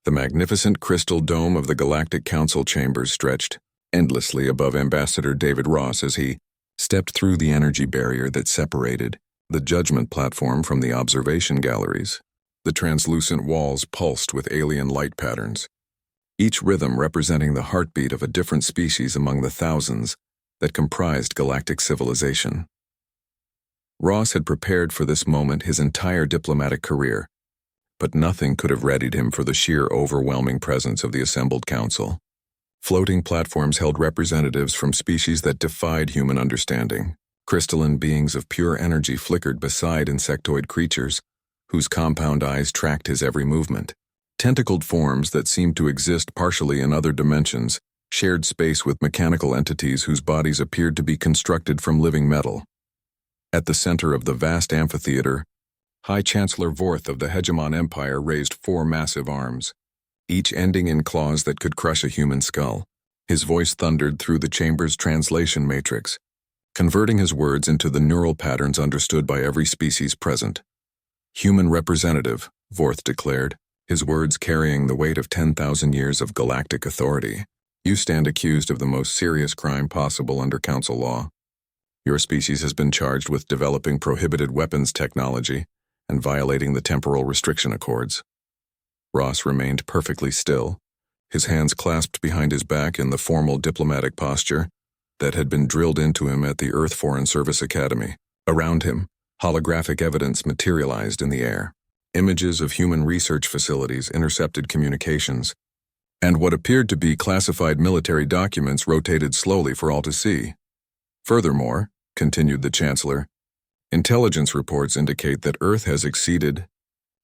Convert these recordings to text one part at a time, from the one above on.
The magnificent crystal dome of the Galactic Council chambers stretched endlessly above Ambassador David Ross as he stepped through the energy barrier that separated the judgment platform from the observation galleries. The translucent walls pulsed with alien light patterns, each rhythm representing the heartbeat of a different species among the thousands that comprised galactic civilization. Ross had prepared for this moment his entire diplomatic career, but nothing could have readied him for the sheer overwhelming presence of the assembled council. Floating platforms held representatives from species that defied human understanding. Crystalline beings of pure energy flickered beside insectoid creatures, whose compound eyes tracked his every movement. Tentacled forms that seemed to exist partially in other dimensions shared space with mechanical entities whose bodies appeared to be constructed from living metal. At the center of the vast amphitheater, High Chancellor Vorth of the Hegemon Empire raised 4 massive arms, each ending in claws that could crush a human skull. His voice thundered through the chamber's translation matrix, converting his words into the neural patterns understood by every species present. "Human representative," Vorth declared, his words carrying the weight of 10,000 years of galactic authority. "You stand accused of the most serious crime possible under Council law. Your species has been charged with developing prohibited weapons technology and violating the temporal restriction accords." Ross remained perfectly still, his hands clasped behind his back in the formal diplomatic posture that had been drilled into him at the Earth Foreign Service Academy. Around him, holographic evidence materialized in the air. Images of human research facilities intercepted communications, and what appeared to be classified military documents rotated slowly for all to see. "Furthermore," continued the Chancellor, "intelligence reports indicate that Earth has exceeded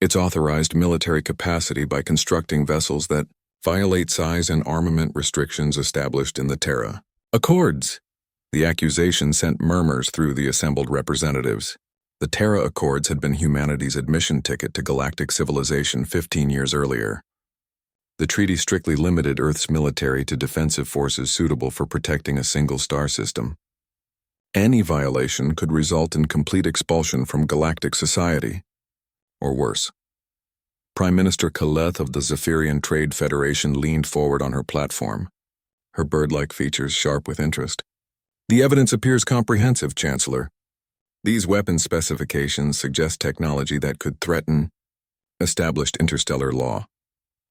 its authorized military capacity by constructing vessels that violate size and armament restrictions established in the Terra Accords." The accusation sent murmurs through the assembled representatives. The Terra Accords had been humanity's admission ticket to galactic civilization 15 years earlier. The treaty strictly limited Earth's military to defensive forces suitable for protecting a single star system. Any violation could result in complete expulsion from galactic society, or worse. Prime Minister Kaleth of the Zephyrian Trade Federation leaned forward on her platform, her bird-like features sharp with interest. "The evidence appears comprehensive, Chancellor. These weapons specifications suggest technology that could threaten established interstellar law."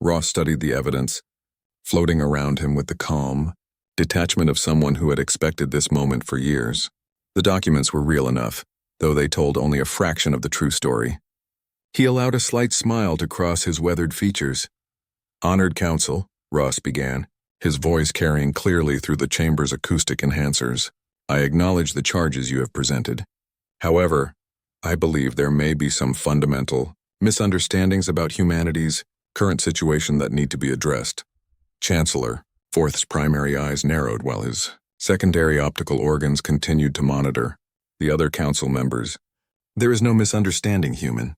Ross studied the evidence, floating around him with the calm detachment of someone who had expected this moment for years. The documents were real enough, though they told only a fraction of the true story. He allowed a slight smile to cross his weathered features. "Honored Council," Ross began, his voice carrying clearly through the chamber's acoustic enhancers, "I acknowledge the charges you have presented. However, I believe there may be some fundamental misunderstandings about humanity's current situation that need to be addressed." Chancellor Vorth's primary eyes narrowed while his secondary optical organs continued to monitor the other council members. "There is no misunderstanding, human.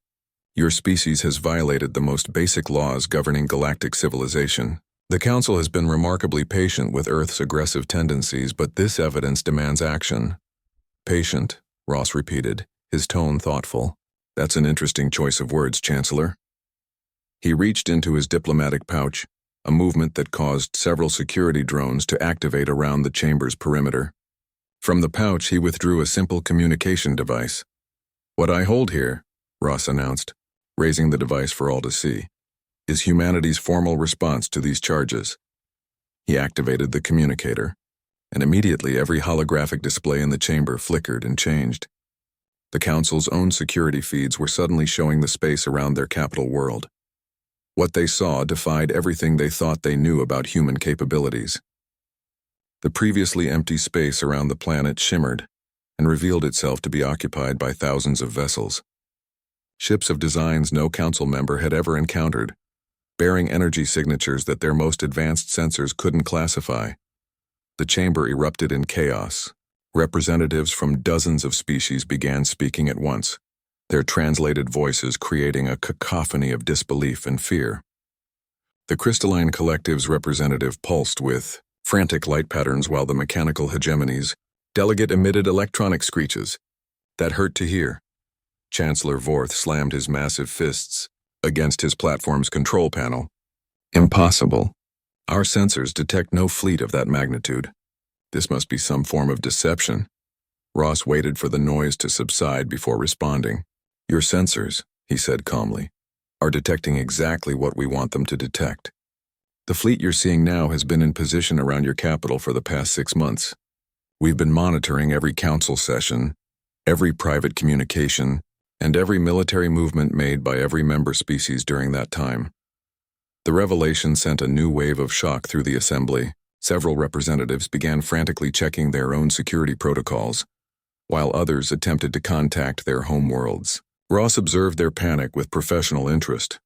Your species has violated the most basic laws governing galactic civilization. The Council has been remarkably patient with Earth's aggressive tendencies, but this evidence demands action." "Patient," Ross repeated, his tone thoughtful. "That's an interesting choice of words, Chancellor." He reached into his diplomatic pouch, a movement that caused several security drones to activate around the chamber's perimeter. From the pouch, he withdrew a simple communication device. "What I hold here," Ross announced, raising the device for all to see, "is humanity's formal response to these charges." He activated the communicator, and immediately every holographic display in the chamber flickered and changed. The Council's own security feeds were suddenly showing the space around their capital world. What they saw defied everything they thought they knew about human capabilities. The previously empty space around the planet shimmered and revealed itself to be occupied by thousands of vessels. Ships of designs no council member had ever encountered, bearing energy signatures that their most advanced sensors couldn't classify. The chamber erupted in chaos. Representatives from dozens of species began speaking at once, their translated voices creating a cacophony of disbelief and fear. The crystalline collective's representative pulsed with frantic light patterns while the mechanical hegemony's delegate emitted electronic screeches that hurt to hear. Chancellor Vorth slammed his massive fists against his platform's control panel, Impossible. Our sensors detect no fleet of that magnitude. This must be some form of deception. Ross waited for the noise to subside before responding. Your sensors, he said calmly, are detecting exactly what we want them to detect. The fleet you're seeing now has been in position around your capital for the past 6 months. We've been monitoring every council session, every private communication, and every military movement made by every member species during that time. The revelation sent a new wave of shock through the assembly. Several representatives began frantically checking their own security protocols, while others attempted to contact their home worlds. Ross observed their panic with professional interest.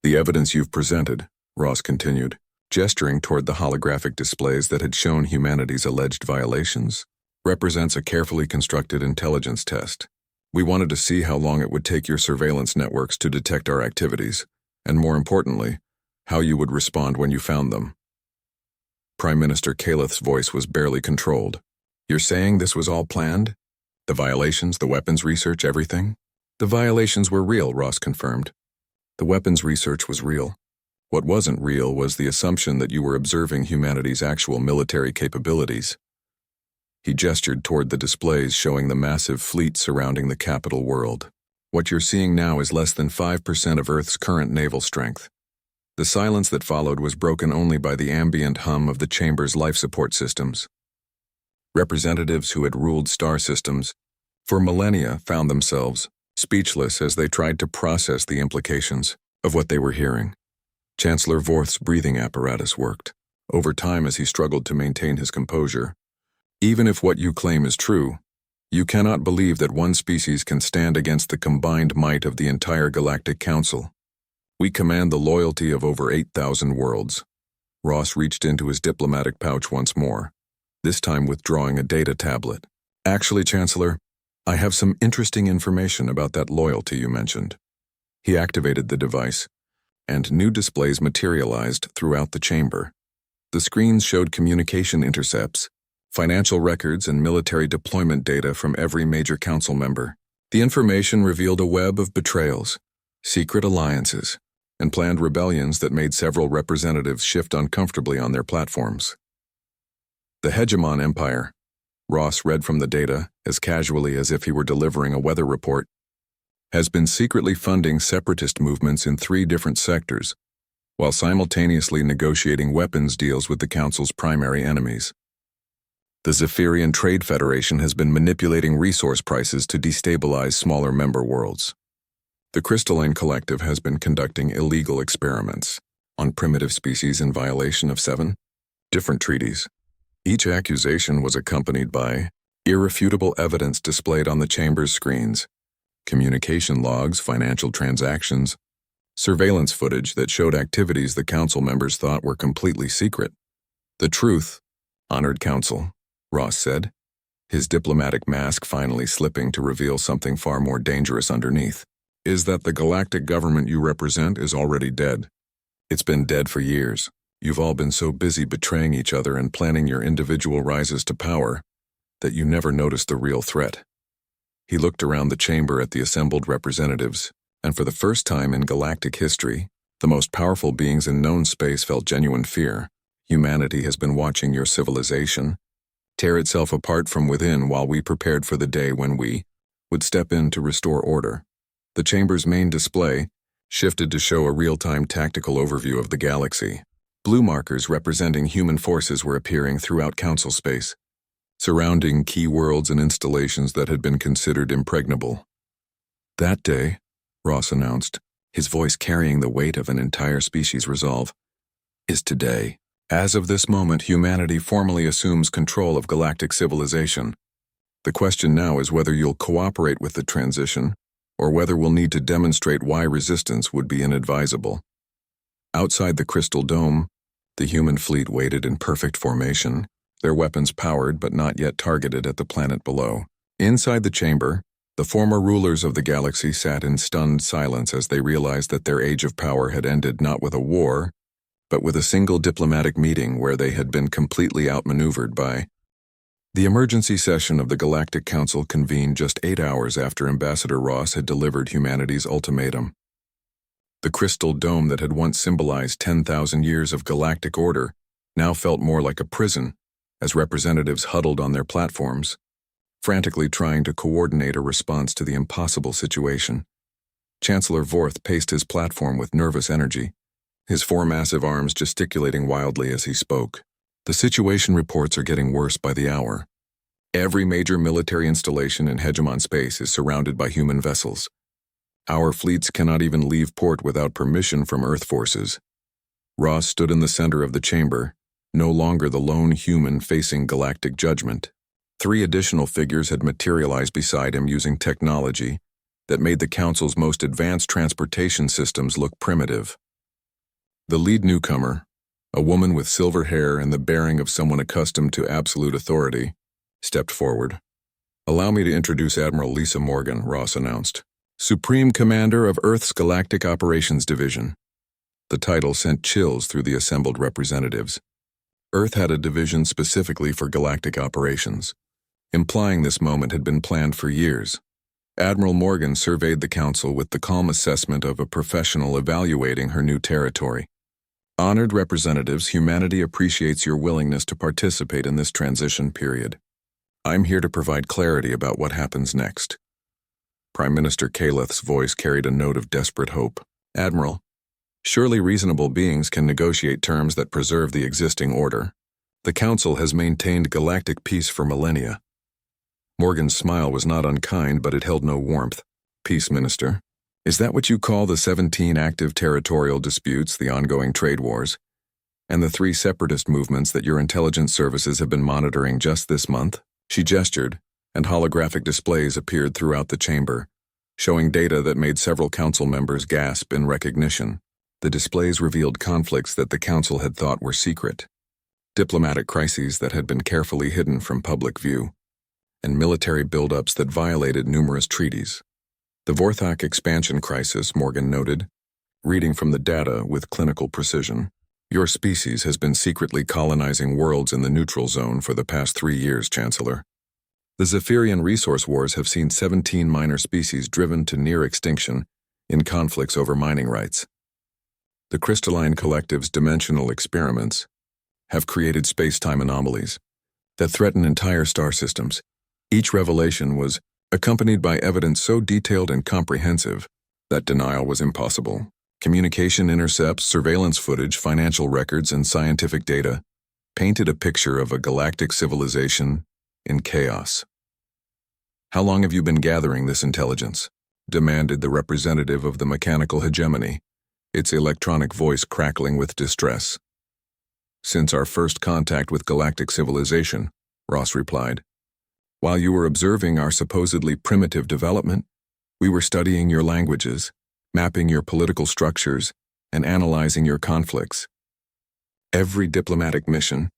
The evidence you've presented, Ross continued, gesturing toward the holographic displays that had shown humanity's alleged violations, represents a carefully constructed intelligence test. We wanted to see how long it would take your surveillance networks to detect our activities, and more importantly, how you would respond when you found them. Prime Minister Caleth's voice was barely controlled. You're saying this was all planned? The violations, the weapons research, everything? The violations were real, Ross confirmed. The weapons research was real. What wasn't real was the assumption that you were observing humanity's actual military capabilities. He gestured toward the displays showing the massive fleet surrounding the capital world. What you're seeing now is less than 5% of Earth's current naval strength. The silence that followed was broken only by the ambient hum of the chamber's life support systems. Representatives who had ruled star systems for millennia found themselves speechless as they tried to process the implications of what they were hearing. Chancellor Vorth's breathing apparatus worked over time as he struggled to maintain his composure. Even if what you claim is true, you cannot believe that one species can stand against the combined might of the entire Galactic Council. We command the loyalty of over 8,000 worlds. Ross reached into his diplomatic pouch once more, this time withdrawing a data tablet. Actually, Chancellor, I have some interesting information about that loyalty you mentioned. He activated the device, and new displays materialized throughout the chamber. The screens showed communication intercepts, financial records, and military deployment data from every major council member. The information revealed a web of betrayals, secret alliances, and planned rebellions that made several representatives shift uncomfortably on their platforms. The Hegemon Empire, Ross read from the data as casually as if he were delivering a weather report, has been secretly funding separatist movements in 3 different sectors, while simultaneously negotiating weapons deals with the Council's primary enemies. The Zephyrian Trade Federation has been manipulating resource prices to destabilize smaller member worlds. The Crystalline Collective has been conducting illegal experiments on primitive species in violation of 7 different treaties. Each accusation was accompanied by irrefutable evidence displayed on the chamber's screens, communication logs, financial transactions, surveillance footage that showed activities the council members thought were completely secret. The truth, honored council, Ross said, his diplomatic mask finally slipping to reveal something far more dangerous underneath, is that the galactic government you represent is already dead. It's been dead for years. You've all been so busy betraying each other and planning your individual rises to power that you never noticed the real threat. He looked around the chamber at the assembled representatives, and for the first time in galactic history, the most powerful beings in known space felt genuine fear. Humanity has been watching your civilization tear itself apart from within while we prepared for the day when we would step in to restore order. The chamber's main display shifted to show a real-time tactical overview of the galaxy. Blue markers representing human forces were appearing throughout council space, surrounding key worlds and installations that had been considered impregnable. That day, Ross announced, his voice carrying the weight of an entire species' resolve, is today. As of this moment, humanity formally assumes control of galactic civilization. The question now is whether you'll cooperate with the transition, or whether we'll need to demonstrate why resistance would be inadvisable. Outside the Crystal Dome, the human fleet waited in perfect formation, their weapons powered but not yet targeted at the planet below. Inside the chamber, the former rulers of the galaxy sat in stunned silence as they realized that their age of power had ended not with a war, but with a single diplomatic meeting where they had been completely outmaneuvered by. The emergency session of the Galactic Council convened just 8 hours after Ambassador Ross had delivered humanity's ultimatum. The crystal dome that had once symbolized 10,000 years of galactic order now felt more like a prison, as representatives huddled on their platforms, frantically trying to coordinate a response to the impossible situation. Chancellor Vorth paced his platform with nervous energy, his four massive arms gesticulating wildly as he spoke. The situation reports are getting worse by the hour. Every major military installation in hegemon space is surrounded by human vessels. Our fleets cannot even leave port without permission from Earth forces. Ross stood in the center of the chamber, no longer the lone human facing galactic judgment. 3 additional figures had materialized beside him using technology that made the Council's most advanced transportation systems look primitive. The lead newcomer, a woman with silver hair and the bearing of someone accustomed to absolute authority, stepped forward. "Allow me to introduce Admiral Lisa Morgan," Ross announced, "Supreme Commander of Earth's Galactic Operations Division." The title sent chills through the assembled representatives. Earth had a division specifically for galactic operations, implying this moment had been planned for years. Admiral Morgan surveyed the Council with the calm assessment of a professional evaluating her new territory. "Honored representatives, humanity appreciates your willingness to participate in this transition period. I'm here to provide clarity about what happens next." Prime Minister Kaleth's voice carried a note of desperate hope. "Admiral, surely reasonable beings can negotiate terms that preserve the existing order. The Council has maintained galactic peace for millennia." Morgan's smile was not unkind, but it held no warmth. "Peace, Minister. Is that what you call the 17 active territorial disputes, the ongoing trade wars, and the 3 separatist movements that your intelligence services have been monitoring just this month?" She gestured, and holographic displays appeared throughout the chamber, showing data that made several Council members gasp in recognition. The displays revealed conflicts that the Council had thought were secret, diplomatic crises that had been carefully hidden from public view, and military buildups that violated numerous treaties. "The Vorthok expansion crisis," Morgan noted, reading from the data with clinical precision. "Your species has been secretly colonizing worlds in the neutral zone for the past 3 years, Chancellor. The Zephyrian resource wars have seen 17 minor species driven to near extinction in conflicts over mining rights. The crystalline collective's dimensional experiments have created space-time anomalies that threaten entire star systems. Each revelation was accompanied by evidence so detailed and comprehensive that denial was impossible. Communication intercepts, surveillance footage, financial records, and scientific data painted a picture of a galactic civilization in chaos." "How long have you been gathering this intelligence?" demanded the representative of the mechanical hegemony, its electronic voice crackling with distress. "Since our first contact with galactic civilization," Ross replied. "While you were observing our supposedly primitive development, we were studying your languages, mapping your political structures, and analyzing your conflicts. Every diplomatic mission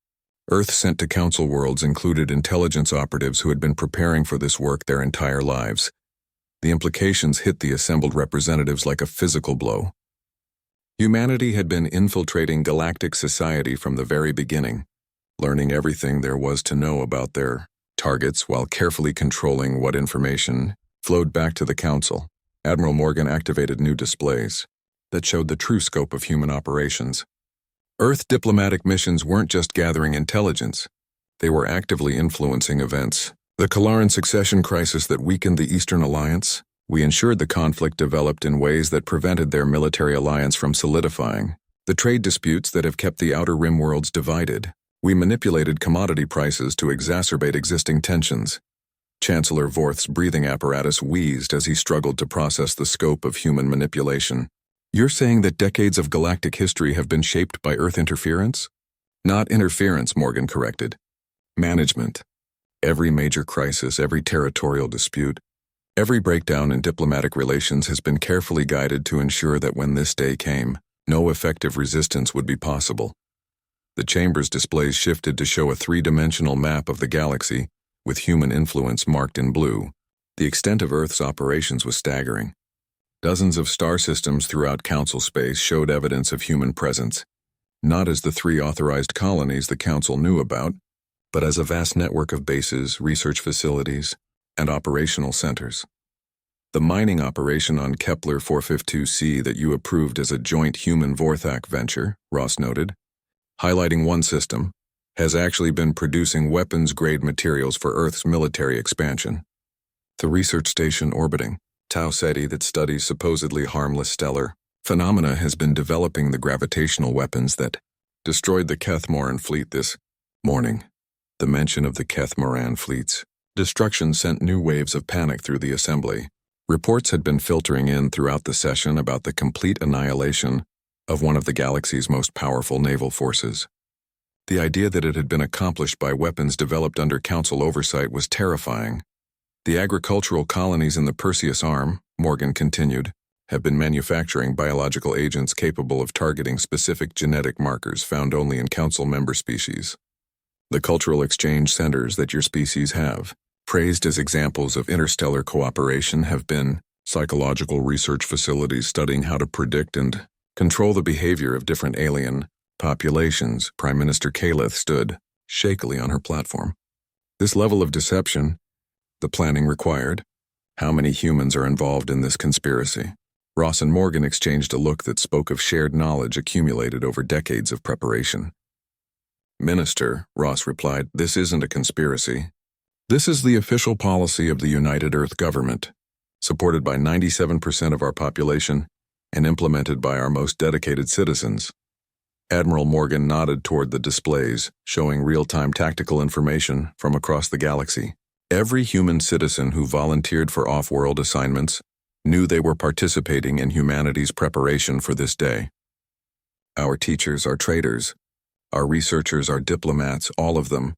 Earth sent to Council worlds included intelligence operatives who had been preparing for this work their entire lives. The implications hit the assembled representatives like a physical blow. Humanity had been infiltrating galactic society from the very beginning, learning everything there was to know about their targets while carefully controlling what information flowed back to the Council. Admiral Morgan activated new displays that showed the true scope of human operations. Earth diplomatic missions weren't just gathering intelligence, they were actively influencing events. The Kalaran succession crisis that weakened the Eastern Alliance, we ensured the conflict developed in ways that prevented their military alliance from solidifying. The trade disputes that have kept the Outer Rim worlds divided, we manipulated commodity prices to exacerbate existing tensions. Chancellor Vorth's breathing apparatus wheezed as he struggled to process the scope of human manipulation. "You're saying that decades of galactic history have been shaped by Earth interference?" "Not interference," Morgan corrected. "Management. Every major crisis, every territorial dispute, every breakdown in diplomatic relations has been carefully guided to ensure that when this day came, no effective resistance would be possible." The chamber's displays shifted to show a 3-dimensional map of the galaxy, with human influence marked in blue. The extent of Earth's operations was staggering. Dozens of star systems throughout Council space showed evidence of human presence, not as the 3 authorized colonies the Council knew about, but as a vast network of bases, research facilities, and operational centers. The mining operation on Kepler 452c that you approved as a joint human-Vorthak venture, Ross noted, highlighting one system, has actually been producing weapons-grade materials for Earth's military expansion. The research station orbiting Tau Ceti that studies supposedly harmless stellar phenomena has been developing the gravitational weapons that destroyed the Kethmoran fleet this morning. The mention of the Kethmoran fleet's destruction sent new waves of panic through the assembly. Reports had been filtering in throughout the session about the complete annihilation of one of the galaxy's most powerful naval forces. The idea that it had been accomplished by weapons developed under Council oversight was terrifying. The agricultural colonies in the Perseus Arm, Morgan continued, have been manufacturing biological agents capable of targeting specific genetic markers found only in Council member species. The cultural exchange centers that your species have, praised as examples of interstellar cooperation, have been psychological research facilities studying how to predict and control the behavior of different alien populations. Prime Minister Kaleth stood shakily on her platform. This level of deception, the planning required. How many humans are involved in this conspiracy? Ross and Morgan exchanged a look that spoke of shared knowledge accumulated over decades of preparation. Minister, Ross replied, this isn't a conspiracy. This is the official policy of the United Earth government, supported by 97% of our population and implemented by our most dedicated citizens. Admiral Morgan nodded toward the displays, showing real-time tactical information from across the galaxy. Every human citizen who volunteered for off-world assignments knew they were participating in humanity's preparation for this day. Our teachers are traders. Our researchers are diplomats, all of them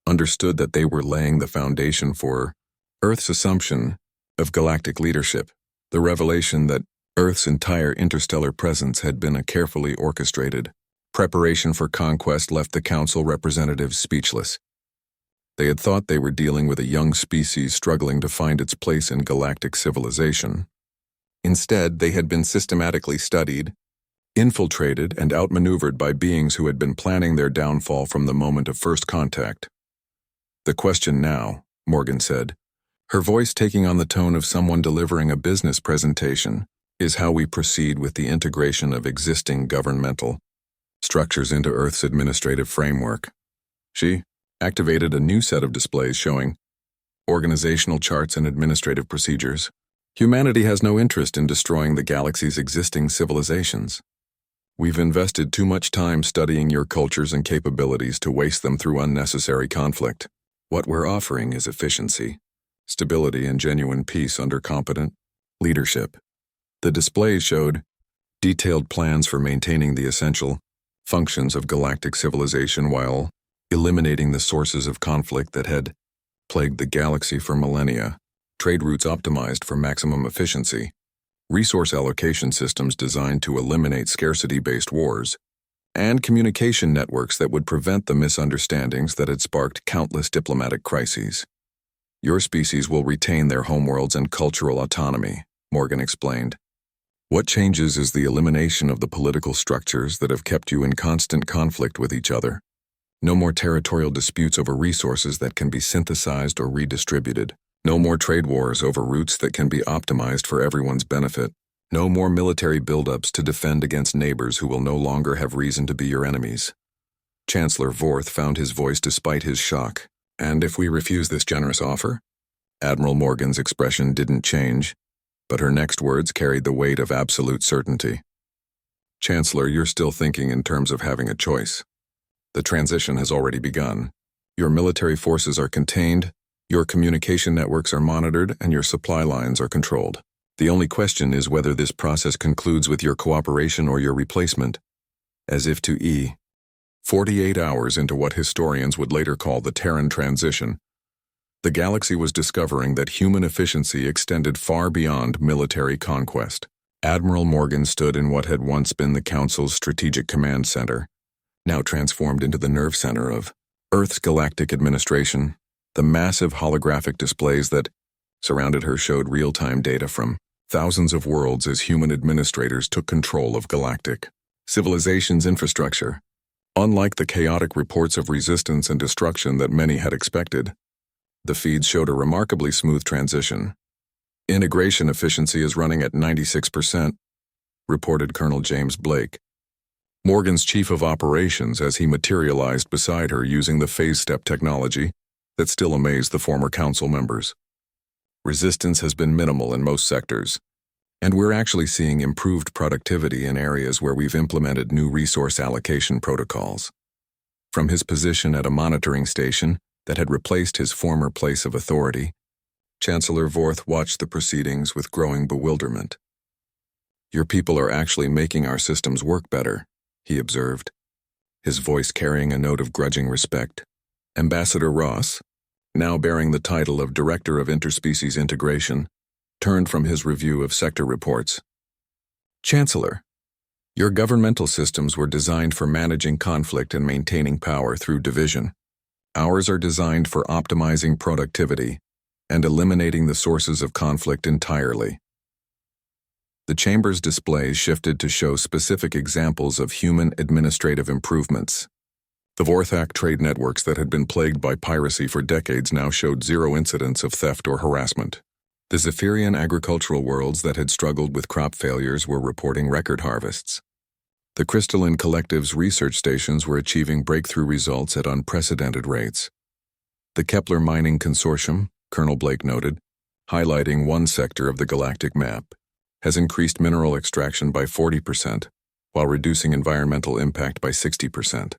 understood that they were laying the foundation for Earth's assumption of galactic leadership, the revelation that Earth's entire interstellar presence had been a carefully orchestrated preparation for conquest left the Council representatives speechless. They had thought they were dealing with a young species struggling to find its place in galactic civilization. Instead, they had been systematically studied, infiltrated, and outmaneuvered by beings who had been planning their downfall from the moment of first contact. The question now, Morgan said, her voice taking on the tone of someone delivering a business presentation, is how we proceed with the integration of existing governmental structures into Earth's administrative framework. She activated a new set of displays showing organizational charts and administrative procedures. Humanity has no interest in destroying the galaxy's existing civilizations. We've invested too much time studying your cultures and capabilities to waste them through unnecessary conflict. What we're offering is efficiency, stability, and genuine peace under competent leadership. The displays showed detailed plans for maintaining the essential functions of galactic civilization while eliminating the sources of conflict that had plagued the galaxy for millennia, trade routes optimized for maximum efficiency, resource allocation systems designed to eliminate scarcity-based wars, and communication networks that would prevent the misunderstandings that had sparked countless diplomatic crises. Your species will retain their homeworlds and cultural autonomy, Morgan explained. What changes is the elimination of the political structures that have kept you in constant conflict with each other. No more territorial disputes over resources that can be synthesized or redistributed. No more trade wars over routes that can be optimized for everyone's benefit. No more military buildups to defend against neighbors who will no longer have reason to be your enemies. Chancellor Vorth found his voice despite his shock. And if we refuse this generous offer? Admiral Morgan's expression didn't change, but her next words carried the weight of absolute certainty. Chancellor, you're still thinking in terms of having a choice. The transition has already begun. Your military forces are contained, your communication networks are monitored, and your supply lines are controlled. The only question is whether this process concludes with your cooperation or your replacement, as if to 48 hours into what historians would later call the Terran transition. The galaxy was discovering that human efficiency extended far beyond military conquest. Admiral Morgan stood in what had once been the Council's Strategic Command Center, now transformed into the nerve center of Earth's galactic administration. The massive holographic displays that surrounded her showed real-time data from thousands of worlds as human administrators took control of galactic civilization's infrastructure. Unlike the chaotic reports of resistance and destruction that many had expected, the feeds showed a remarkably smooth transition. Integration efficiency is running at 96%, reported Colonel James Blake, Morgan's chief of operations, as he materialized beside her using the phase step technology that still amazed the former council members. Resistance has been minimal in most sectors, and we're actually seeing improved productivity in areas where we've implemented new resource allocation protocols. From his position at a monitoring station that had replaced his former place of authority, Chancellor Vorth watched the proceedings with growing bewilderment. "Your people are actually making our systems work better," he observed, his voice carrying a note of grudging respect. Ambassador Ross, now bearing the title of Director of Interspecies Integration, turned from his review of sector reports. "Chancellor, your governmental systems were designed for managing conflict and maintaining power through division. Ours are designed for optimizing productivity and eliminating the sources of conflict entirely." The chamber's displays shifted to show specific examples of human administrative improvements. The Vorthak trade networks that had been plagued by piracy for decades now showed zero incidents of theft or harassment. The Zephyrian agricultural worlds that had struggled with crop failures were reporting record harvests. The Crystalline Collective's research stations were achieving breakthrough results at unprecedented rates. The Kepler Mining Consortium, Colonel Blake noted, highlighting one sector of the galactic map, has increased mineral extraction by 40%, while reducing environmental impact by 60%.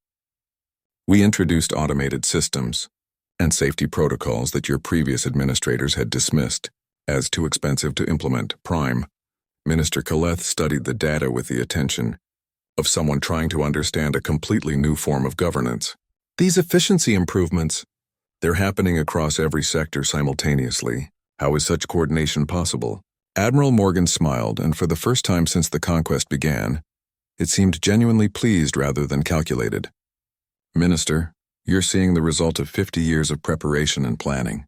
"We introduced automated systems and safety protocols that your previous administrators had dismissed as too expensive to implement." Prime Minister Kaleth studied the data with the attention of someone trying to understand a completely new form of governance. "These efficiency improvements, they're happening across every sector simultaneously. How is such coordination possible?" Admiral Morgan smiled, and for the first time since the conquest began, it seemed genuinely pleased rather than calculated. "Minister, you're seeing the result of 50 years of preparation and planning.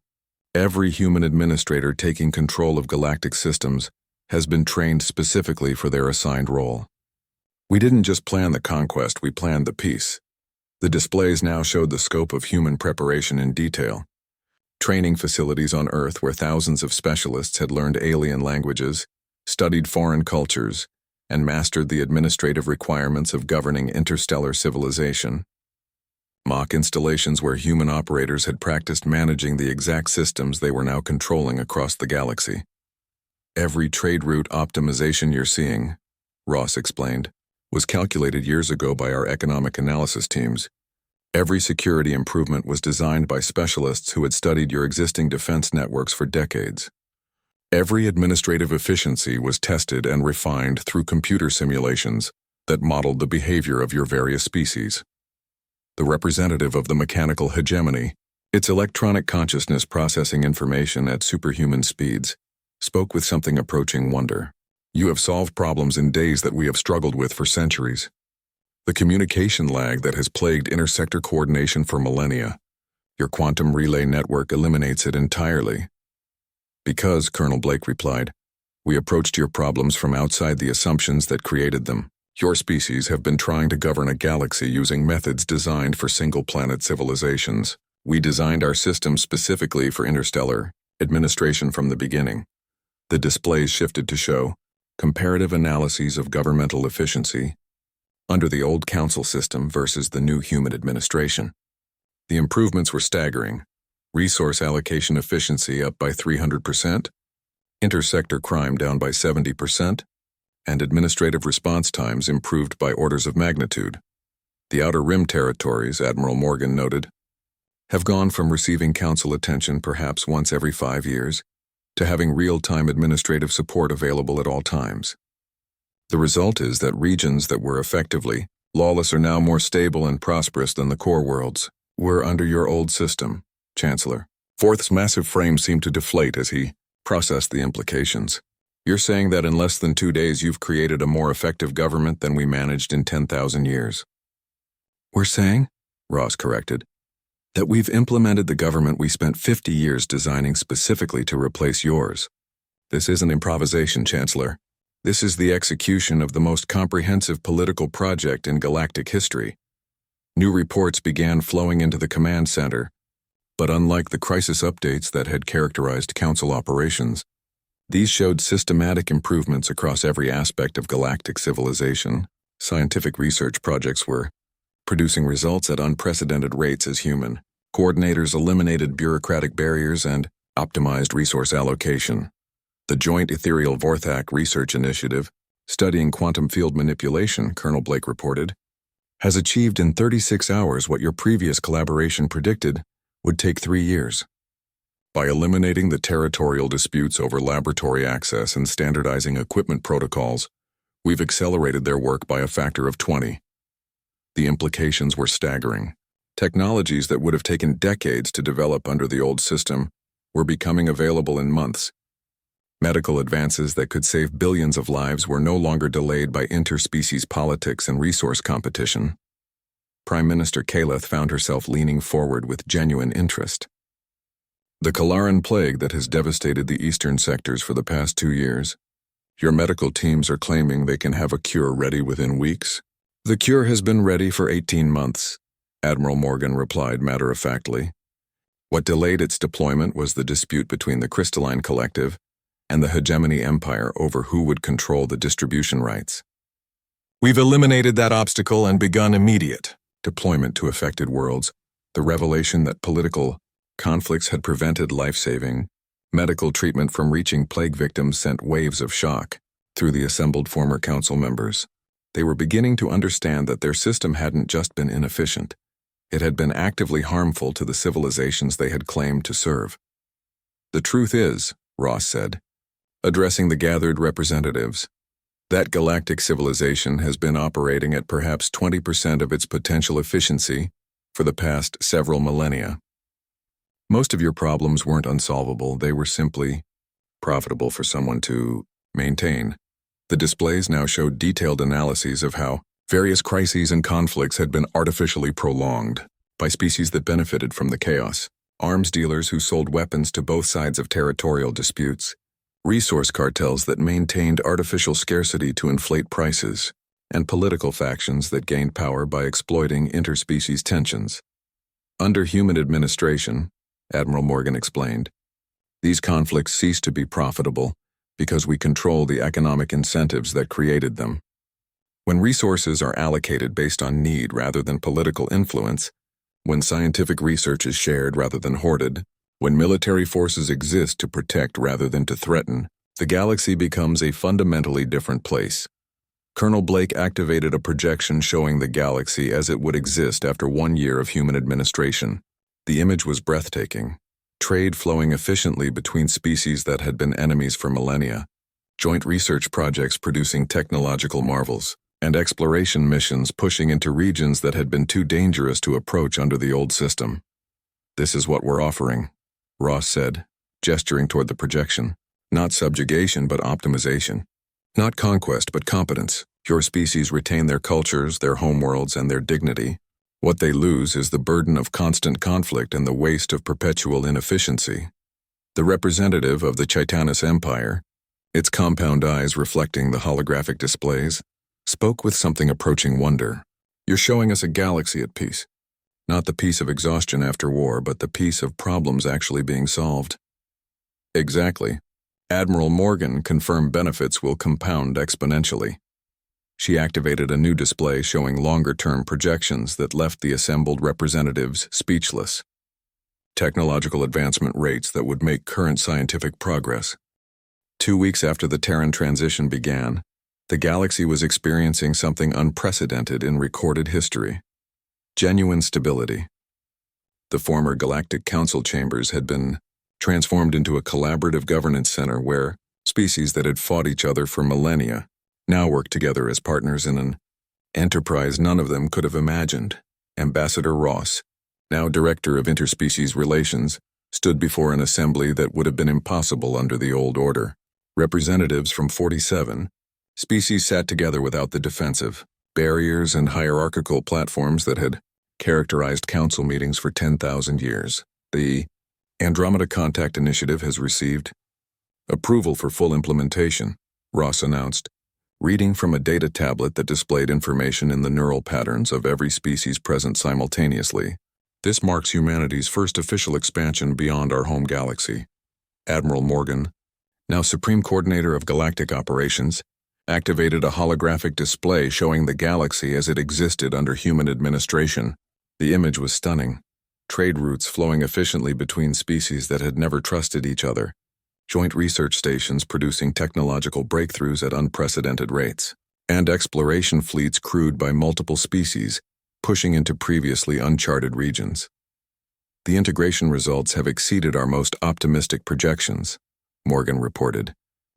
Every human administrator taking control of galactic systems has been trained specifically for their assigned role. We didn't just plan the conquest, we planned the peace." The displays now showed the scope of human preparation in detail. Training facilities on Earth where thousands of specialists had learned alien languages, studied foreign cultures, and mastered the administrative requirements of governing interstellar civilization. Mock installations where human operators had practiced managing the exact systems they were now controlling across the galaxy. "Every trade route optimization you're seeing," Ross explained, "was calculated years ago by our economic analysis teams. Every security improvement was designed by specialists who had studied your existing defense networks for decades. Every administrative efficiency was tested and refined through computer simulations that modeled the behavior of your various species." The representative of the mechanical hegemony, its electronic consciousness processing information at superhuman speeds, spoke with something approaching wonder. "You have solved problems in days that we have struggled with for centuries. The communication lag that has plagued intersector coordination for millennia, your quantum relay network eliminates it entirely." "Because," Colonel Blake replied, "we approached your problems from outside the assumptions that created them. Your species have been trying to govern a galaxy using methods designed for single-planet civilizations. We designed our system specifically for interstellar administration from the beginning." The displays shifted to show comparative analyses of governmental efficiency under the old council system versus the new human administration. The improvements were staggering. Resource allocation efficiency up by 300%, intersector crime down by 70%, and administrative response times improved by orders of magnitude. The Outer Rim territories, Admiral Morgan noted, have gone from receiving council attention perhaps once every 5 years to having real-time administrative support available at all times. The result is that regions that were effectively lawless are now more stable and prosperous than the core worlds were under your old system, Chancellor. Forth's massive frame seemed to deflate as he processed the implications. "You're saying that in less than 2 days you've created a more effective government than we managed in 10,000 years. "We're saying," Ross corrected, "that we've implemented the government we spent 50 years designing specifically to replace yours. This isn't improvisation, Chancellor. This is the execution of the most comprehensive political project in galactic history." New reports began flowing into the command center, but unlike the crisis updates that had characterized council operations, These showed systematic improvements across every aspect of galactic civilization. Scientific research projects were producing results at unprecedented rates as human coordinators eliminated bureaucratic barriers and optimized resource allocation. The Joint Ethereal Vorthak Research Initiative, studying quantum field manipulation, Colonel Blake reported, has achieved in 36 hours what your previous collaboration predicted would take 3 years. By eliminating the territorial disputes over laboratory access and standardizing equipment protocols, we've accelerated their work by a factor of 20. The implications were staggering. Technologies that would have taken decades to develop under the old system were becoming available in months. Medical advances that could save billions of lives were no longer delayed by interspecies politics and resource competition. Prime Minister Kaleth found herself leaning forward with genuine interest. The Kalaran plague that has devastated the eastern sectors for the past 2 years. Your medical teams are claiming they can have a cure ready within weeks. The cure has been ready for 18 months, Admiral Morgan replied matter-of-factly. What delayed its deployment was the dispute between the Crystalline Collective and the Hegemony Empire over who would control the distribution rights. We've eliminated that obstacle and begun immediate deployment to affected worlds. The revelation that political conflicts had prevented life-saving medical treatment from reaching plague victims sent waves of shock through the assembled former council members. They were beginning to understand that their system hadn't just been inefficient. It had been actively harmful to the civilizations they had claimed to serve. The truth is, Ross said, addressing the gathered representatives, that galactic civilization has been operating at perhaps 20% of its potential efficiency for the past several millennia. Most of your problems weren't unsolvable, they were simply profitable for someone to maintain. The displays now showed detailed analyses of how various crises and conflicts had been artificially prolonged by species that benefited from the chaos, arms dealers who sold weapons to both sides of territorial disputes, resource cartels that maintained artificial scarcity to inflate prices, and political factions that gained power by exploiting interspecies tensions. Under human administration, Admiral Morgan explained, these conflicts ceased to be profitable because we control the economic incentives that created them. When resources are allocated based on need rather than political influence, when scientific research is shared rather than hoarded, when military forces exist to protect rather than to threaten, the galaxy becomes a fundamentally different place. Colonel Blake activated a projection showing the galaxy as it would exist after 1 year of human administration. The image was breathtaking. Trade flowing efficiently between species that had been enemies for millennia, joint research projects producing technological marvels, and exploration missions pushing into regions that had been too dangerous to approach under the old system. This is what we're offering, Ross said, gesturing toward the projection. Not subjugation, but optimization. Not conquest, but competence. Your species retain their cultures, their homeworlds, and their dignity. What they lose is the burden of constant conflict and the waste of perpetual inefficiency. The representative of the Chitanus Empire, its compound eyes reflecting the holographic displays, spoke with something approaching wonder. You're showing us a galaxy at peace. Not the peace of exhaustion after war, but the peace of problems actually being solved. Exactly. Admiral Morgan confirmed benefits will compound exponentially. She activated a new display showing longer-term projections that left the assembled representatives speechless. Technological advancement rates that would make current scientific progress. 2 weeks after the Terran transition began, the galaxy was experiencing something unprecedented in recorded history. Genuine stability. The former Galactic Council chambers had been transformed into a collaborative governance center where species that had fought each other for millennia now work together as partners in an enterprise none of them could have imagined. Ambassador Ross, now Director of Interspecies Relations, stood before an assembly that would have been impossible under the old order. Representatives from 47 species sat together without the defensive barriers and hierarchical platforms that had characterized council meetings for 10,000 years. The Andromeda Contact Initiative has received approval for full implementation, Ross announced, reading from a data tablet that displayed information in the neural patterns of every species present simultaneously. This marks humanity's first official expansion beyond our home galaxy. Admiral Morgan, now Supreme Coordinator of Galactic Operations, activated a holographic display showing the galaxy as it existed under human administration. The image was stunning. Trade routes flowing efficiently between species that had never trusted each other. Joint research stations producing technological breakthroughs at unprecedented rates. And exploration fleets crewed by multiple species, pushing into previously uncharted regions. The integration results have exceeded our most optimistic projections, Morgan reported,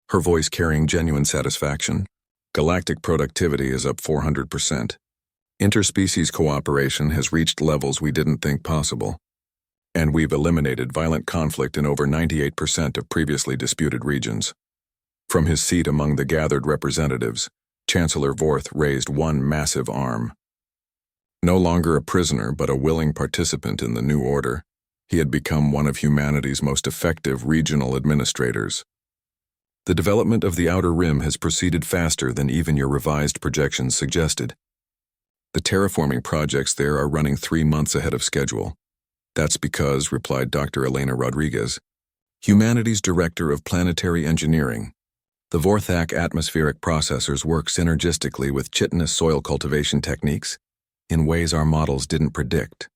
her voice carrying genuine satisfaction. Galactic productivity is up 400%. Interspecies cooperation has reached levels we didn't think possible. And we've eliminated violent conflict in over 98% of previously disputed regions. From his seat among the gathered representatives, Chancellor Vorth raised one massive arm. No longer a prisoner but a willing participant in the new order, he had become one of humanity's most effective regional administrators. The development of the Outer Rim has proceeded faster than even your revised projections suggested. The terraforming projects there are running 3 months ahead of schedule. That's because, replied Dr. Elena Rodriguez, humanity's Director of Planetary Engineering, the Vorthak atmospheric processors work synergistically with chitinous soil cultivation techniques in ways our models didn't predict.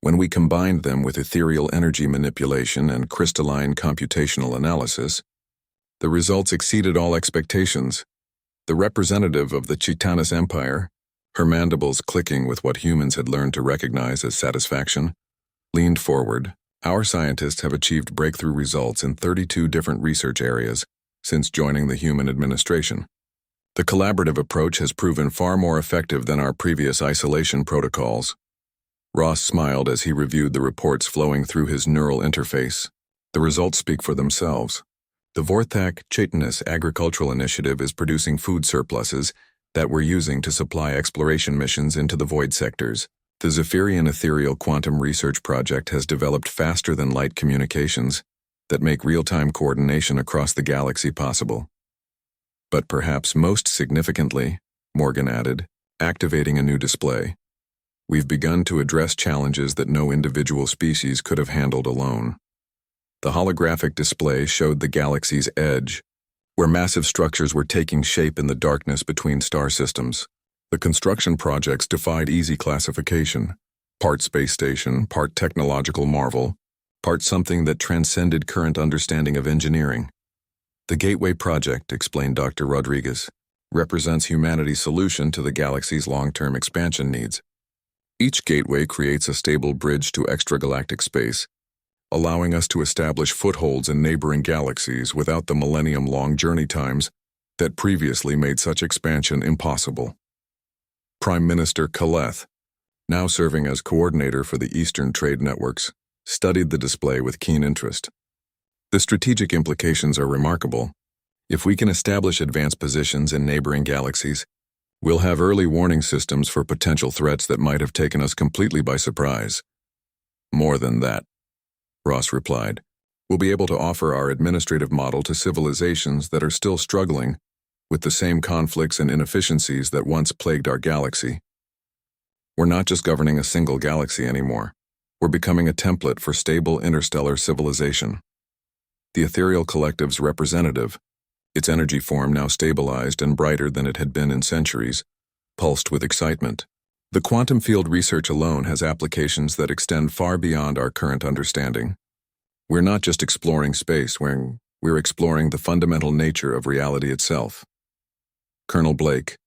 When we combined them with ethereal energy manipulation and crystalline computational analysis, the results exceeded all expectations. The representative of the Chitanus Empire, her mandibles clicking with what humans had learned to recognize as satisfaction, leaned forward. Our scientists have achieved breakthrough results in 32 different research areas since joining the human administration. The collaborative approach has proven far more effective than our previous isolation protocols. Ross smiled as he reviewed the reports flowing through his neural interface. The results speak for themselves. The Vorthak Chitinus Agricultural Initiative is producing food surpluses that we're using to supply exploration missions into the void sectors. The Zephyrian Ethereal Quantum Research Project has developed faster-than-light communications that make real-time coordination across the galaxy possible. But perhaps most significantly, Morgan added, activating a new display. We've begun to address challenges that no individual species could have handled alone. The holographic display showed the galaxy's edge, where massive structures were taking shape in the darkness between star systems. The construction projects defied easy classification, part space station, part technological marvel, part something that transcended current understanding of engineering. The Gateway Project, explained Dr. Rodriguez, represents humanity's solution to the galaxy's long-term expansion needs. Each gateway creates a stable bridge to extragalactic space, allowing us to establish footholds in neighboring galaxies without the millennium-long journey times that previously made such expansion impossible. Prime Minister Kaleth, now serving as coordinator for the Eastern Trade Networks, studied the display with keen interest. The strategic implications are remarkable. If we can establish advanced positions in neighboring galaxies, we'll have early warning systems for potential threats that might have taken us completely by surprise. More than that, Ross replied, we'll be able to offer our administrative model to civilizations that are still struggling with the same conflicts and inefficiencies that once plagued our galaxy. We're not just governing a single galaxy anymore. We're becoming a template for stable interstellar civilization. The Ethereal Collective's representative, its energy form now stabilized and brighter than it had been in centuries, pulsed with excitement. The quantum field research alone has applications that extend far beyond our current understanding. We're not just exploring space, we're exploring the fundamental nature of reality itself. Colonel Blake,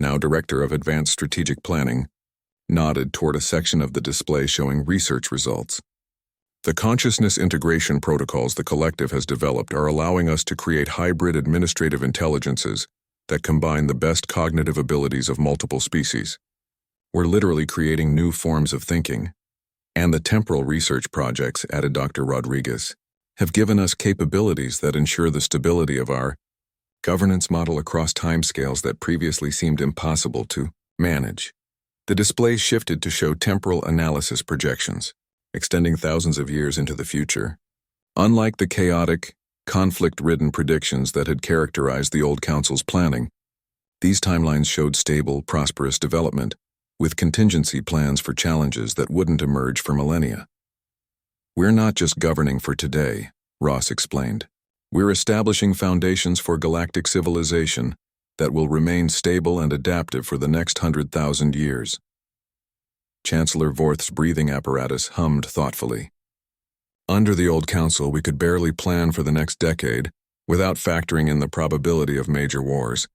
now Director of Advanced Strategic Planning, nodded toward a section of the display showing research results. The consciousness integration protocols the collective has developed are allowing us to create hybrid administrative intelligences that combine the best cognitive abilities of multiple species. We're literally creating new forms of thinking. And the temporal research projects, added Dr. Rodriguez, have given us capabilities that ensure the stability of our governance model across timescales that previously seemed impossible to manage. The display shifted to show temporal analysis projections, extending thousands of years into the future. Unlike the chaotic, conflict-ridden predictions that had characterized the old council's planning, these timelines showed stable, prosperous development, with contingency plans for challenges that wouldn't emerge for millennia. We're not just governing for today, Ross explained. We're establishing foundations for galactic civilization that will remain stable and adaptive for the next 100,000 years. Chancellor Vorth's breathing apparatus hummed thoughtfully. Under the old council, we could barely plan for the next decade without factoring in the probability of major wars.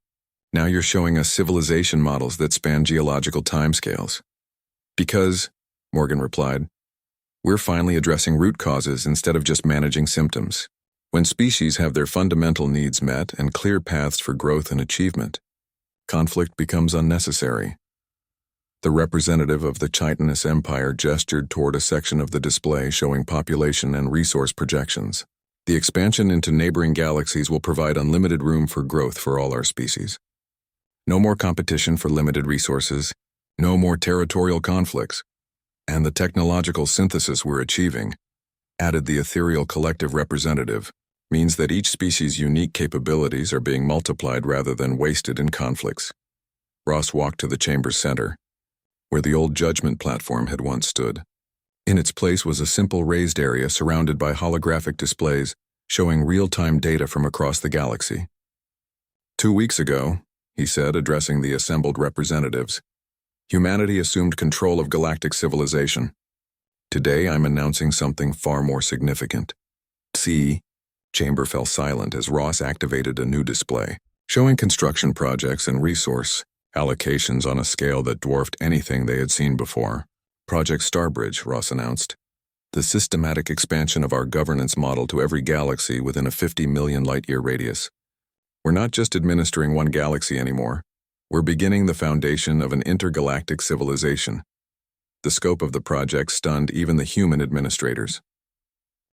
Now you're showing us civilization models that span geological timescales. Because, Morgan replied, we're finally addressing root causes instead of just managing symptoms. When species have their fundamental needs met and clear paths for growth and achievement, conflict becomes unnecessary. The representative of the Chitinous Empire gestured toward a section of the display showing population and resource projections. The expansion into neighboring galaxies will provide unlimited room for growth for all our species. No more competition for limited resources, no more territorial conflicts, and the technological synthesis we're achieving, added the ethereal collective representative, means that each species' unique capabilities are being multiplied rather than wasted in conflicts. Ross walked to the chamber's center, where the old judgment platform had once stood. In its place was a simple raised area surrounded by holographic displays showing real-time data from across the galaxy. 2 weeks ago, he said, addressing the assembled representatives, humanity assumed control of galactic civilization. Today I'm announcing something far more significant. See, chamber fell silent as Ross activated a new display, showing construction projects and resource allocations on a scale that dwarfed anything they had seen before. Project Starbridge, Ross announced. The systematic expansion of our governance model to every galaxy within a 50 million light-year radius. We're not just administering one galaxy anymore. We're beginning the foundation of an intergalactic civilization. The scope of the project stunned even the human administrators.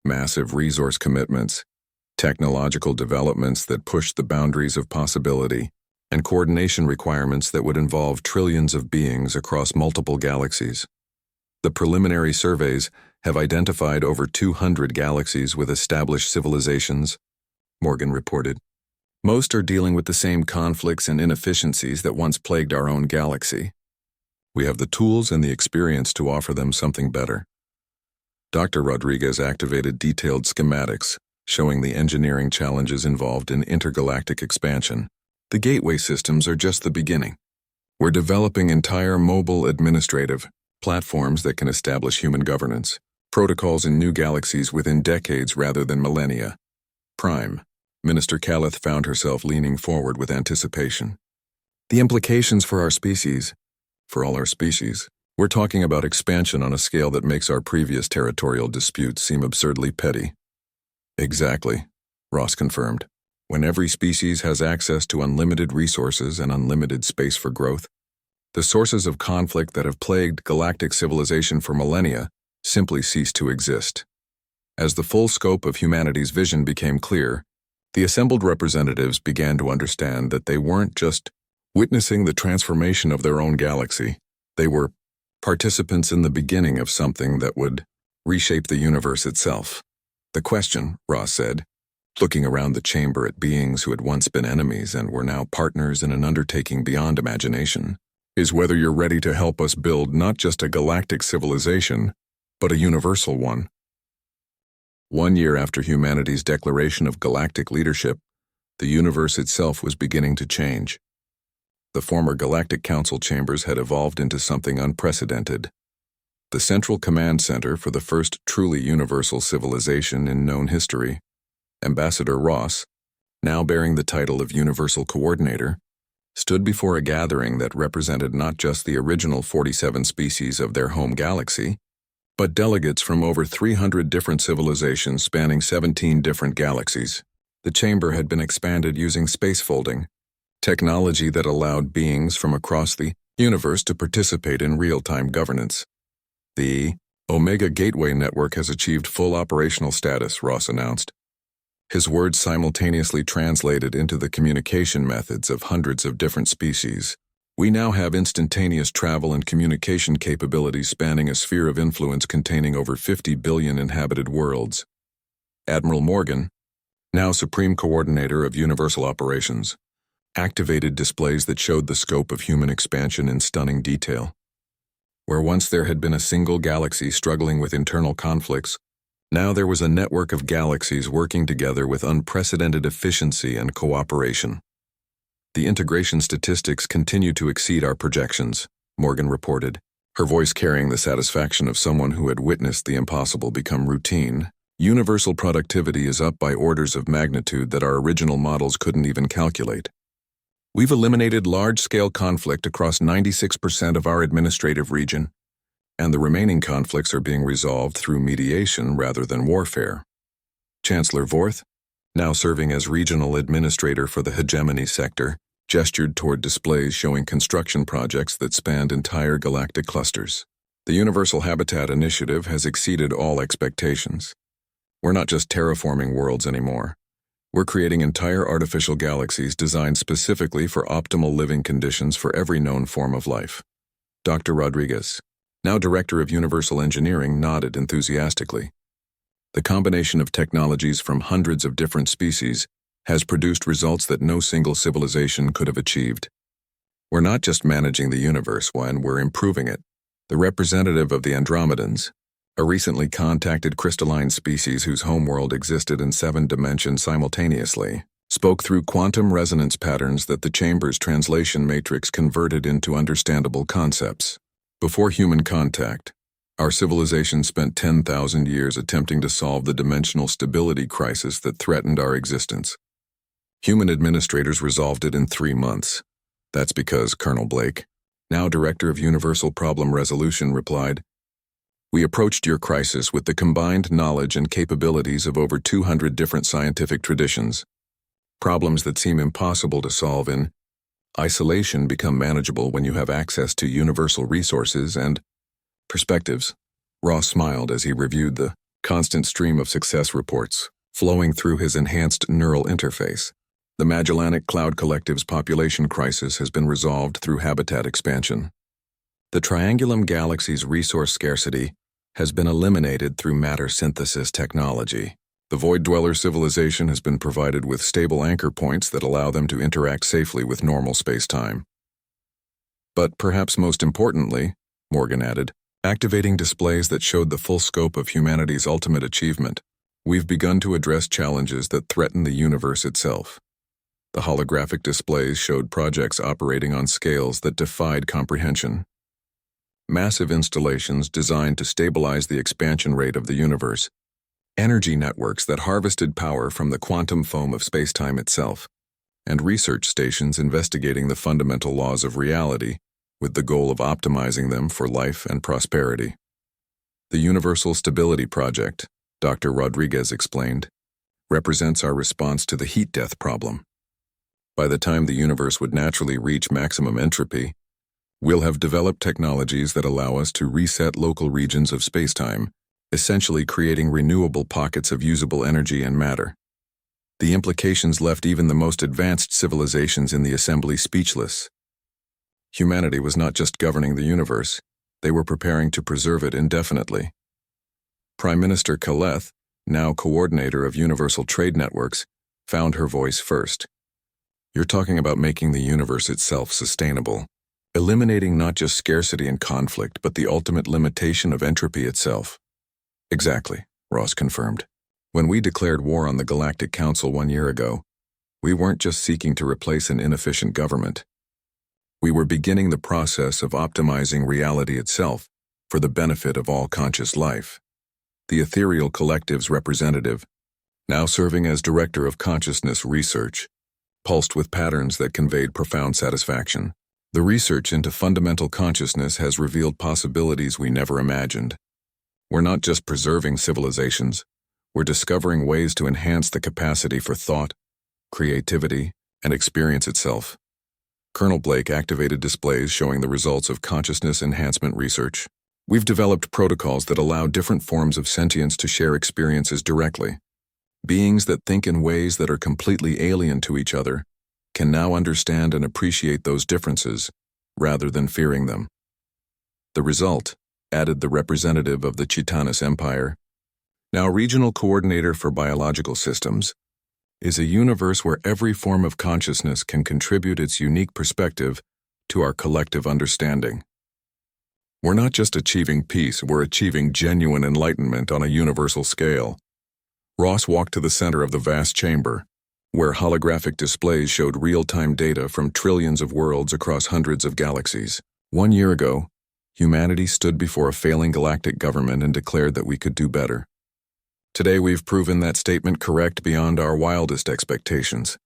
Massive resource commitments, technological developments that pushed the boundaries of possibility, and coordination requirements that would involve trillions of beings across multiple galaxies. The preliminary surveys have identified over 200 galaxies with established civilizations, Morgan reported. Most are dealing with the same conflicts and inefficiencies that once plagued our own galaxy. We have the tools and the experience to offer them something better. Dr. Rodriguez activated detailed schematics showing the engineering challenges involved in intergalactic expansion. The gateway systems are just the beginning. We're developing entire mobile administrative platforms that can establish human governance, protocols in new galaxies within decades rather than millennia. Prime. Minister Calith found herself leaning forward with anticipation. The implications for our species, for all our species, we're talking about expansion on a scale that makes our previous territorial disputes seem absurdly petty. Exactly, Ross confirmed. When every species has access to unlimited resources and unlimited space for growth, the sources of conflict that have plagued galactic civilization for millennia simply cease to exist. As the full scope of humanity's vision became clear, the assembled representatives began to understand that they weren't just witnessing the transformation of their own galaxy. They were participants in the beginning of something that would reshape the universe itself. The question, Ross said, looking around the chamber at beings who had once been enemies and were now partners in an undertaking beyond imagination, is whether you're ready to help us build not just a galactic civilization, but a universal one. 1 year after humanity's declaration of galactic leadership, the universe itself was beginning to change. The former Galactic Council chambers had evolved into something unprecedented. The central command center for the first truly universal civilization in known history, Ambassador Ross, now bearing the title of Universal Coordinator, stood before a gathering that represented not just the original 47 species of their home galaxy, but delegates from over 300 different civilizations spanning 17 different galaxies. The chamber had been expanded using spacefolding, technology that allowed beings from across the universe to participate in real-time governance. The Omega Gateway Network has achieved full operational status, Ross announced. His words simultaneously translated into the communication methods of hundreds of different species. We now have instantaneous travel and communication capabilities spanning a sphere of influence containing over 50 billion inhabited worlds. Admiral Morgan, now Supreme Coordinator of Universal Operations, activated displays that showed the scope of human expansion in stunning detail. Where once there had been a single galaxy struggling with internal conflicts, Now there was a network of galaxies working together with unprecedented efficiency and cooperation. The integration statistics continue to exceed our projections, Morgan reported, her voice carrying the satisfaction of someone who had witnessed the impossible become routine. Universal productivity is up by orders of magnitude that our original models couldn't even calculate. We've eliminated large-scale conflict across 96% of our administrative region, and the remaining conflicts are being resolved through mediation rather than warfare. Chancellor Vorth, now serving as regional administrator for the hegemony sector, gestured toward displays showing construction projects that spanned entire galactic clusters. The Universal Habitat Initiative has exceeded all expectations. We're not just terraforming worlds anymore. We're creating entire artificial galaxies designed specifically for optimal living conditions for every known form of life. Dr. Rodriguez, now Director of Universal Engineering, nodded enthusiastically. The combination of technologies from hundreds of different species has produced results that no single civilization could have achieved. We're not just managing the universe, we're improving it. The representative of the Andromedans, a recently contacted crystalline species whose homeworld existed in 7 dimensions simultaneously, spoke through quantum resonance patterns that the chamber's translation matrix converted into understandable concepts. Before human contact, our civilization spent 10,000 years attempting to solve the dimensional stability crisis that threatened our existence. Human administrators resolved it in 3 months. That's because Colonel Blake, now Director of Universal Problem Resolution, replied, "We approached your crisis with the combined knowledge and capabilities of over 200 different scientific traditions. Problems that seem impossible to solve in isolation become manageable when you have access to universal resources and perspectives." Ross smiled as he reviewed the constant stream of success reports flowing through his enhanced neural interface. The Magellanic Cloud Collective's population crisis has been resolved through habitat expansion. The Triangulum Galaxy's resource scarcity has been eliminated through matter synthesis technology. The Void Dweller civilization has been provided with stable anchor points that allow them to interact safely with normal space-time. But perhaps most importantly, Morgan added, activating displays that showed the full scope of humanity's ultimate achievement, we've begun to address challenges that threaten the universe itself. The holographic displays showed projects operating on scales that defied comprehension. Massive installations designed to stabilize the expansion rate of the universe, energy networks that harvested power from the quantum foam of spacetime itself, and research stations investigating the fundamental laws of reality with the goal of optimizing them for life and prosperity. The Universal Stability Project, Dr. Rodriguez explained, represents our response to the heat death problem. By the time the universe would naturally reach maximum entropy, we'll have developed technologies that allow us to reset local regions of spacetime, essentially creating renewable pockets of usable energy and matter. The implications left even the most advanced civilizations in the assembly speechless. Humanity was not just governing the universe, they were preparing to preserve it indefinitely. Prime Minister Kaleth, now coordinator of Universal Trade Networks, found her voice first. You're talking about making the universe itself sustainable, eliminating not just scarcity and conflict, but the ultimate limitation of entropy itself. Exactly, Ross confirmed. When we declared war on the Galactic Council 1 year ago, we weren't just seeking to replace an inefficient government. We were beginning the process of optimizing reality itself for the benefit of all conscious life. The Ethereal Collective's representative, now serving as Director of Consciousness Research, pulsed with patterns that conveyed profound satisfaction. The research into fundamental consciousness has revealed possibilities we never imagined. We're not just preserving civilizations, we're discovering ways to enhance the capacity for thought, creativity, and experience itself. Colonel Blake activated displays showing the results of consciousness enhancement research. We've developed protocols that allow different forms of sentience to share experiences directly. Beings that think in ways that are completely alien to each other can now understand and appreciate those differences, rather than fearing them. The result, added the representative of the Chitanus Empire, now regional coordinator for biological systems, is a universe where every form of consciousness can contribute its unique perspective to our collective understanding. We're not just achieving peace, we're achieving genuine enlightenment on a universal scale. Ross walked to the center of the vast chamber, where holographic displays showed real-time data from trillions of worlds across hundreds of galaxies. 1 year ago, humanity stood before a failing galactic government and declared that we could do better. Today we've proven that statement correct beyond our wildest expectations.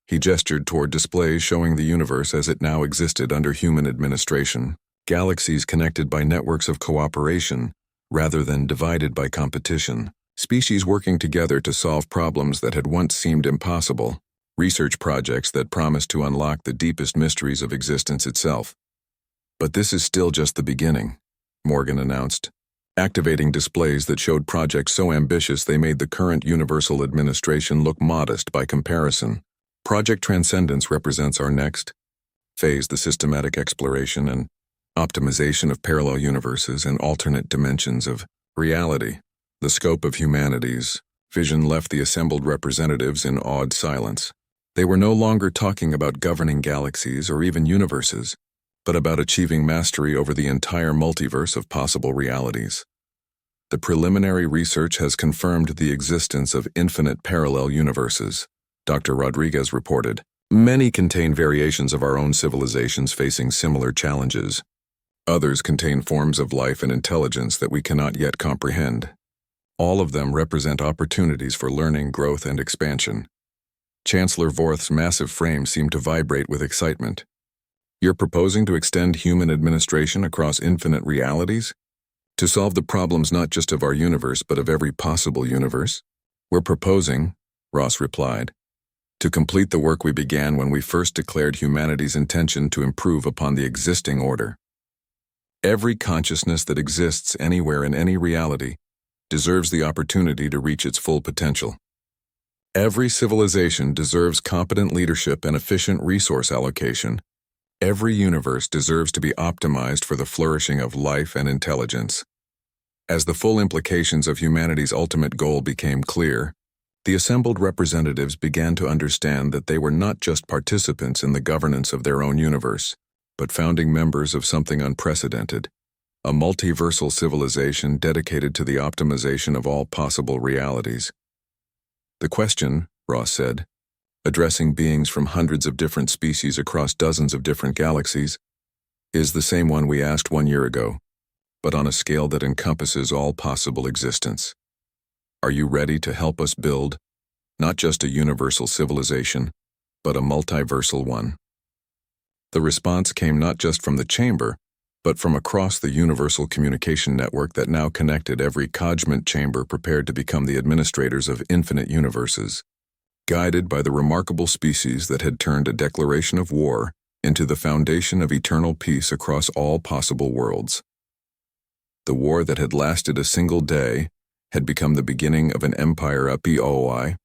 He gestured toward displays showing the universe as it now existed under human administration, galaxies connected by networks of cooperation rather than divided by competition, species working together to solve problems that had once seemed impossible, research projects that promised to unlock the deepest mysteries of existence itself. But this is still just the beginning, Morgan announced, activating displays that showed projects so ambitious they made the current universal administration look modest by comparison. Project Transcendence represents our next phase, the systematic exploration and optimization of parallel universes and alternate dimensions of reality. The scope of humanity's vision left the assembled representatives in awed silence. They were no longer talking about governing galaxies or even universes, but about achieving mastery over the entire multiverse of possible realities. The preliminary research has confirmed the existence of infinite parallel universes, Dr. Rodriguez reported. Many contain variations of our own civilizations facing similar challenges. Others contain forms of life and intelligence that we cannot yet comprehend. All of them represent opportunities for learning, growth, and expansion. Chancellor Vorth's massive frame seemed to vibrate with excitement. You're proposing to extend human administration across infinite realities? To solve the problems not just of our universe but of every possible universe? We're proposing, Ross replied, to complete the work we began when we first declared humanity's intention to improve upon the existing order. Every consciousness that exists anywhere in any reality deserves the opportunity to reach its full potential. Every civilization deserves competent leadership and efficient resource allocation. Every universe deserves to be optimized for the flourishing of life and intelligence. As the full implications of humanity's ultimate goal became clear, the assembled representatives began to understand that they were not just participants in the governance of their own universe, but founding members of something unprecedented, a multiversal civilization dedicated to the optimization of all possible realities. The question, Ross said, addressing beings from hundreds of different species across dozens of different galaxies, is the same one we asked 1 year ago, but on a scale that encompasses all possible existence. Are you ready to help us build, not just a universal civilization, but a multiversal one? The response came not just from the chamber, but from across the universal communication network that now connected every cogement chamber prepared to become the administrators of infinite universes, guided by the remarkable species that had turned a declaration of war into the foundation of eternal peace across all possible worlds. The war that had lasted a single day had become the beginning of an empire at BOI,